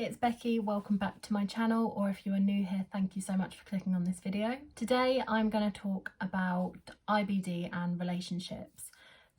it's Becky. Welcome back to my channel, or if you are new here, thank you so much for clicking on this video. Today I'm going to talk about IBD and relationships.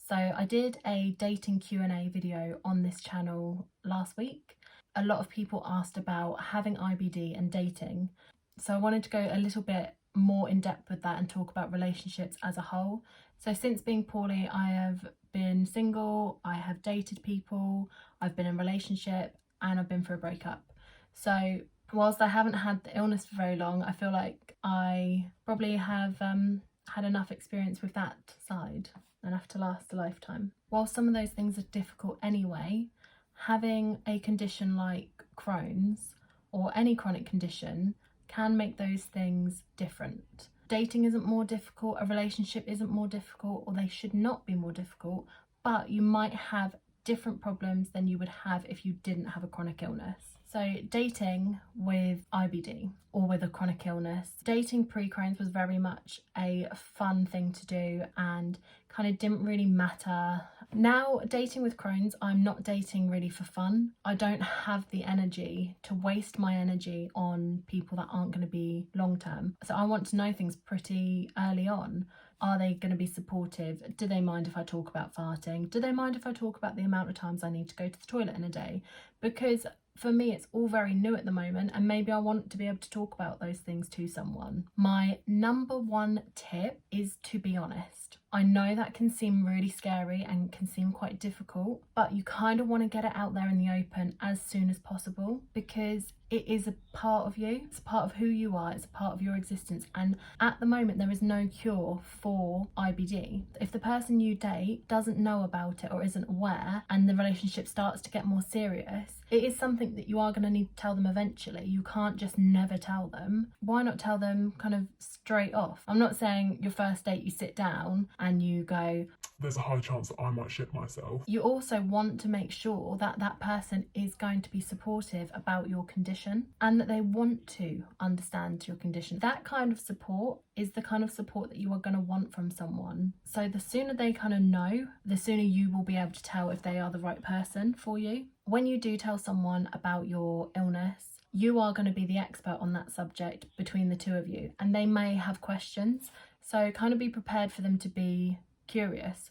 So I did a dating Q&A video on this channel last week. A lot of people asked about having IBD and dating, so I wanted to go a little bit more in depth with that and talk about relationships as a whole. So since being poorly, I have been single, I have dated people, I've been in a relationship, and I've been through a breakup. So whilst I haven't had the illness for very long, I feel like I probably have had enough experience with that side, enough to last a lifetime. While some of those things are difficult anyway, having a condition like Crohn's or any chronic condition can make those things different. Dating isn't more difficult, a relationship isn't more difficult, or they should not be more difficult, but you might have different problems than you would have if you didn't have a chronic illness. So dating with IBD or with a chronic illness, dating pre-Crohn's was very much a fun thing to do and kind of didn't really matter. Now dating with Crohn's, I'm not dating really for fun. I don't have the energy to waste my energy on people that aren't going to be long term. So I want to know things pretty early on. Are they going to be supportive? Do they mind if I talk about farting? Do they mind if I talk about the amount of times I need to go to the toilet in a day? Because for me, it's all very new at the moment, and maybe I want to be able to talk about those things to someone. My number one tip is to be honest. I know that can seem really scary and can seem quite difficult, but you kind of want to get it out there in the open as soon as possible, because it is a part of you, it's a part of who you are, it's a part of your existence, and at the moment there is no cure for IBD. If the person you date doesn't know about it or isn't aware, and the relationship starts to get more serious, it is something that you are going to need to tell them eventually. You can't just never tell them. Why not tell them kind of straight off? I'm not saying your first date you sit down and you go, there's a high chance that I might shit myself. You also want to make sure that that person is going to be supportive about your condition and that they want to understand your condition. That kind of support is the kind of support that you are going to want from someone. So the sooner they kind of know, the sooner you will be able to tell if they are the right person for you. When you do tell someone about your illness, you are going to be the expert on that subject between the two of you, and they may have questions. So kind of be prepared for them to be curious,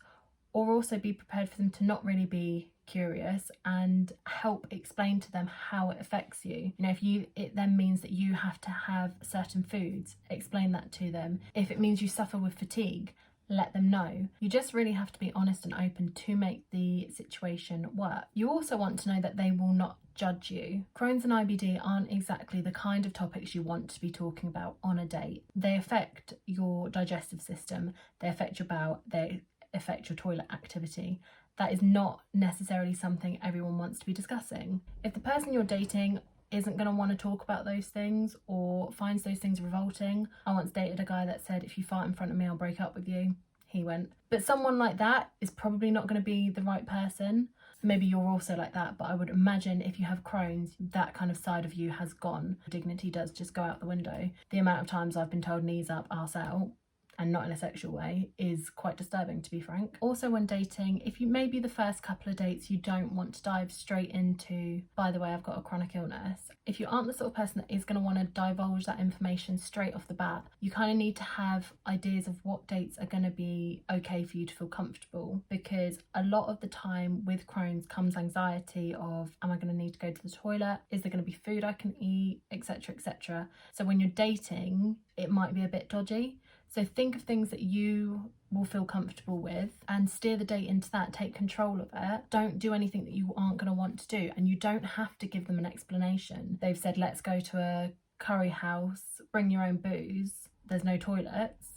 or also be prepared for them to not really be curious, and help explain to them how it affects you. You know, if it then means that you have to have certain foods, explain that to them. If it means you suffer with fatigue, let them know. You just really have to be honest and open to make the situation work. You also want to know that they will not judge you. Crohn's and IBD aren't exactly the kind of topics you want to be talking about on a date. They affect your digestive system, they affect your bowel, they affect your toilet activity. That is not necessarily something everyone wants to be discussing. If the person you're dating isn't going to want to talk about those things or finds those things revolting. I once dated a guy that said, if you fart in front of me, I'll break up with you. He went. But someone like that is probably not going to be the right person. Maybe you're also like that, but I would imagine if you have Crohn's, that kind of side of you has gone. Dignity does just go out the window. The amount of times I've been told knees up, arse out, and not in a sexual way, is quite disturbing, to be frank. Also when dating, if you maybe the first couple of dates you don't want to dive straight into, by the way, I've got a chronic illness. If you aren't the sort of person that is going to want to divulge that information straight off the bat, you kind of need to have ideas of what dates are going to be okay for you to feel comfortable, because a lot of the time with Crohn's comes anxiety of, am I going to need to go to the toilet? Is there going to be food I can eat, etc, etc. So when you're dating, it might be a bit dodgy. So think of things that you will feel comfortable with and steer the date into that. Take control of it. Don't do anything that you aren't going to want to do, and you don't have to give them an explanation. They've said, let's go to a curry house, bring your own booze, there's no toilets.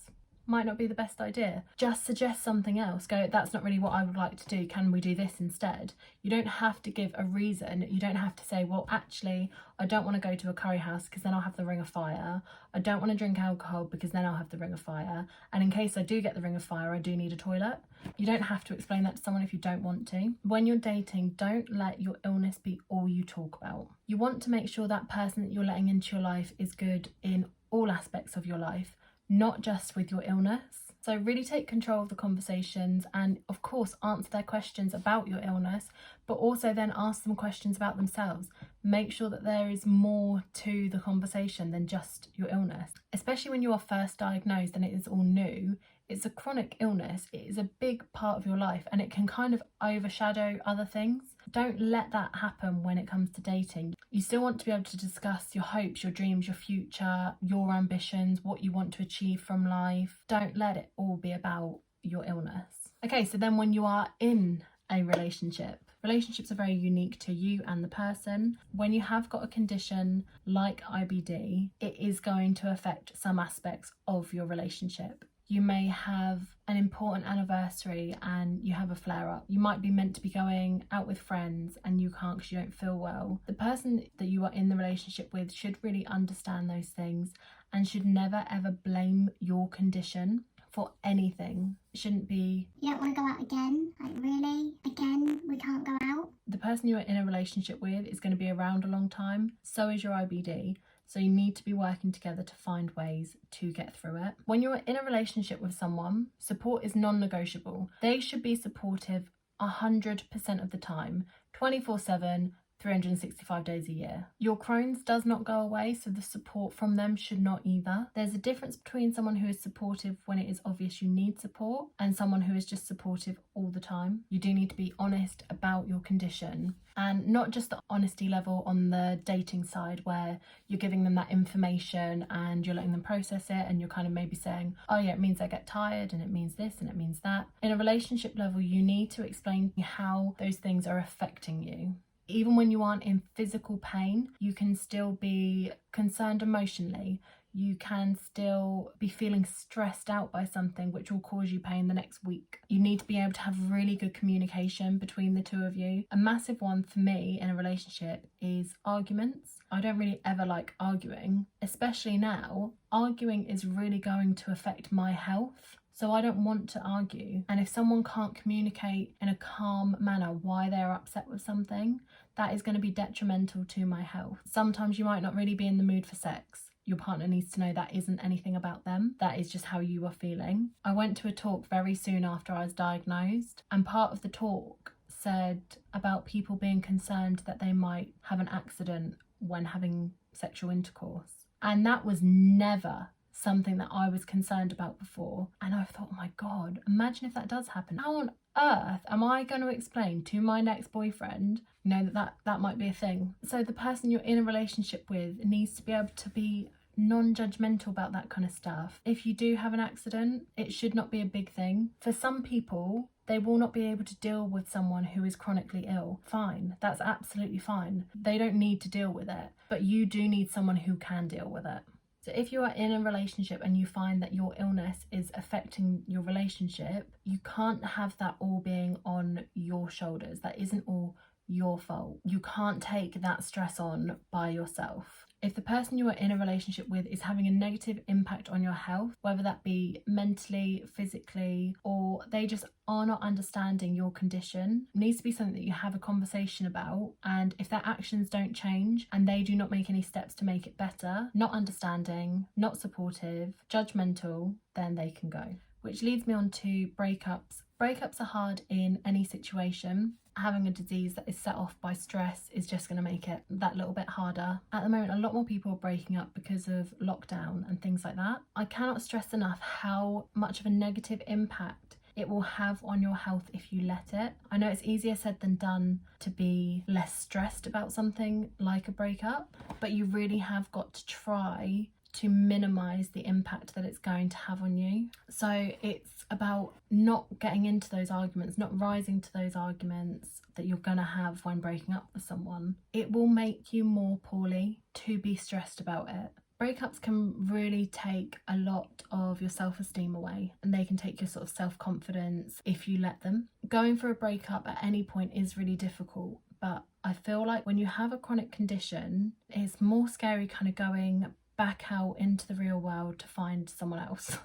Might not be the best idea. Just suggest something else. Go, that's not really what I would like to do. Can we do this instead? You don't have to give a reason. You don't have to say, well, actually, I don't want to go to a curry house because then I'll have the ring of fire. I don't want to drink alcohol because then I'll have the ring of fire. And in case I do get the ring of fire, I do need a toilet. You don't have to explain that to someone if you don't want to. When you're dating, don't let your illness be all you talk about. You want to make sure that person that you're letting into your life is good in all aspects of your life, not just with your illness. So really take control of the conversations and of course answer their questions about your illness, but also then ask them questions about themselves. Make sure that there is more to the conversation than just your illness. Especially when you are first diagnosed and it is all new, it's a chronic illness. It is a big part of your life and it can kind of overshadow other things. Don't let that happen when it comes to dating. You still want to be able to discuss your hopes, your dreams, your future, your ambitions, what you want to achieve from life. Don't let it all be about your illness. Okay, so then when you are in a relationship, relationships are very unique to you and the person. When you have got a condition like IBD, it is going to affect some aspects of your relationship. You may have an important anniversary and you have a flare up. You might be meant to be going out with friends and you can't because you don't feel well. The person that you are in the relationship with should really understand those things and should never ever blame your condition for anything. It shouldn't be, you don't want to go out again? Like, really? Again? We can't go out? The person you are in a relationship with is going to be around a long time. So is your IBD. So you need to be working together to find ways to get through it. When you're in a relationship with someone, support is non-negotiable. They should be supportive 100% of the time, 24/7, 365 days a year. Your Crohn's does not go away, so the support from them should not either. There's a difference between someone who is supportive when it is obvious you need support and someone who is just supportive all the time. You do need to be honest about your condition, and not just the honesty level on the dating side where you're giving them that information and you're letting them process it and you're kind of maybe saying, oh yeah, it means I get tired and it means this and it means that. In a relationship level, you need to explain how those things are affecting you. Even when you aren't in physical pain, you can still be concerned emotionally. You can still be feeling stressed out by something which will cause you pain the next week. You need to be able to have really good communication between the two of you. A massive one for me in a relationship is arguments. I don't really ever like arguing, especially now. Arguing is really going to affect my health. So I don't want to argue. And if someone can't communicate in a calm manner why they're upset with something, that is going to be detrimental to my health. Sometimes you might not really be in the mood for sex. Your partner needs to know that isn't anything about them. That is just how you are feeling. I went to a talk very soon after I was diagnosed, and part of the talk said about people being concerned that they might have an accident when having sexual intercourse. And that was never something that I was concerned about before. And I thought, oh my God, imagine if that does happen. How on earth am I going to explain to my next boyfriend, that might be a thing? So the person you're in a relationship with needs to be able to be non-judgmental about that kind of stuff. If you do have an accident, it should not be a big thing. For some people, they will not be able to deal with someone who is chronically ill. Fine, that's absolutely fine. They don't need to deal with it, but you do need someone who can deal with it. So if you are in a relationship and you find that your illness is affecting your relationship, you can't have that all being on your shoulders. That isn't all your fault. You can't take that stress on by yourself. If the person you are in a relationship with is having a negative impact on your health, whether that be mentally, physically, or they just are not understanding your condition, it needs to be something that you have a conversation about. And if their actions don't change and they do not make any steps to make it better, not understanding, not supportive, judgmental, then they can go. Which leads me on to breakups. Breakups are hard in any situation. Having a disease that is set off by stress is just going to make it that little bit harder. At the moment, a lot more people are breaking up because of lockdown and things like that. I cannot stress enough how much of a negative impact it will have on your health if you let it. I know it's easier said than done to be less stressed about something like a breakup, but you really have got to try to minimize the impact that it's going to have on you. So it's about not getting into those arguments, not rising to those arguments that you're going to have when breaking up with someone. It will make you more poorly to be stressed about it. Breakups can really take a lot of your self-esteem away, and they can take your sort of self-confidence if you let them. Going for a breakup at any point is really difficult, but I feel like when you have a chronic condition, it's more scary kind of going back out into the real world to find someone else.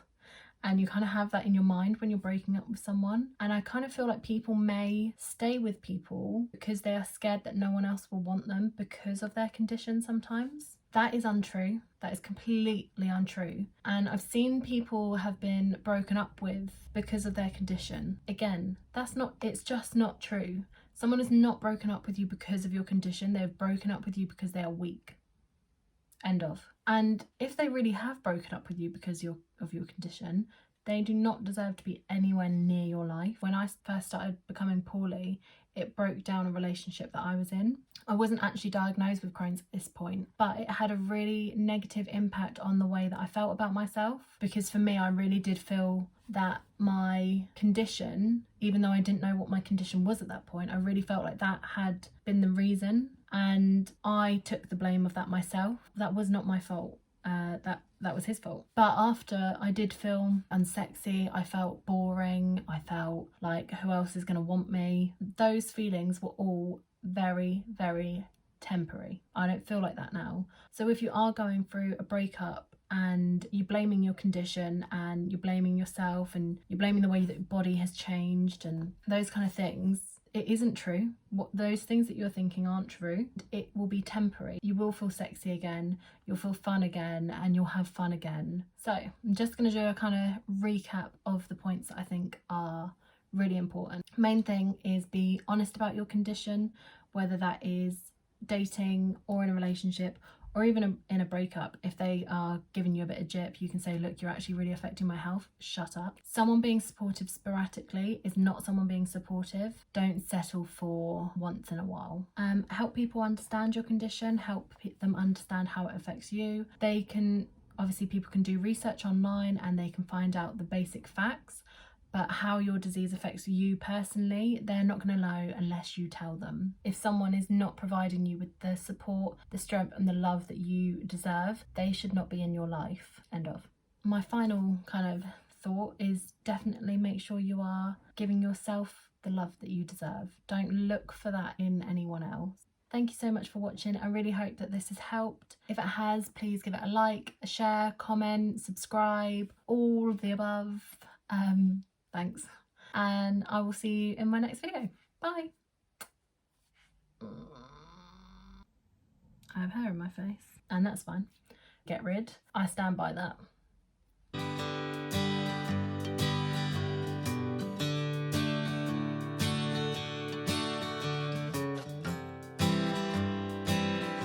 And you kind of have that in your mind when you're breaking up with someone. And I kind of feel like people may stay with people because they are scared that no one else will want them because of their condition sometimes. That is untrue. That is completely untrue. And I've seen people have been broken up with because of their condition. Again, it's just not true. Someone is not broken up with you because of your condition. They've broken up with you because they are weak. End of. And if they really have broken up with you because of your condition, they do not deserve to be anywhere near your life. When I first started becoming poorly, it broke down a relationship that I was in. I wasn't actually diagnosed with Crohn's at this point, but it had a really negative impact on the way that I felt about myself, because for me, I really did feel that my condition, even though I didn't know what my condition was at that point, I really felt like that had been the reason, and I took the blame of that myself. That was not my fault. That was his fault. But after, I did feel unsexy, I felt boring, I felt like, who else is going to want me? Those feelings were all very, very temporary. I don't feel like that now. So if you are going through a breakup and you're blaming your condition and you're blaming yourself and you're blaming the way that your body has changed and those kind of things, it isn't true. Those things that you're thinking aren't true. It will be temporary. You will feel sexy again, you'll feel fun again, and you'll have fun again. So I'm just going to do a kind of recap of the points that I think are really important. Main thing is be honest about your condition, whether that is dating or in a relationship or even in a breakup. If they are giving you a bit of jip, you can say, look, you're actually really affecting my health, shut up. Someone being supportive sporadically is not someone being supportive. Don't settle for once in a while. Help people understand your condition, help them understand how it affects you. Obviously people can do research online and they can find out the basic facts, but how your disease affects you personally, they're not going to know unless you tell them. If someone is not providing you with the support, the strength and the love that you deserve, they should not be in your life. End of. My final kind of thought is definitely make sure you are giving yourself the love that you deserve. Don't look for that in anyone else. Thank you so much for watching. I really hope that this has helped. If it has, please give it a like, a share, comment, subscribe, all of the above. Thanks, and I will see you in my next video. Bye. I have hair in my face, and that's fine. Get rid. I stand by that.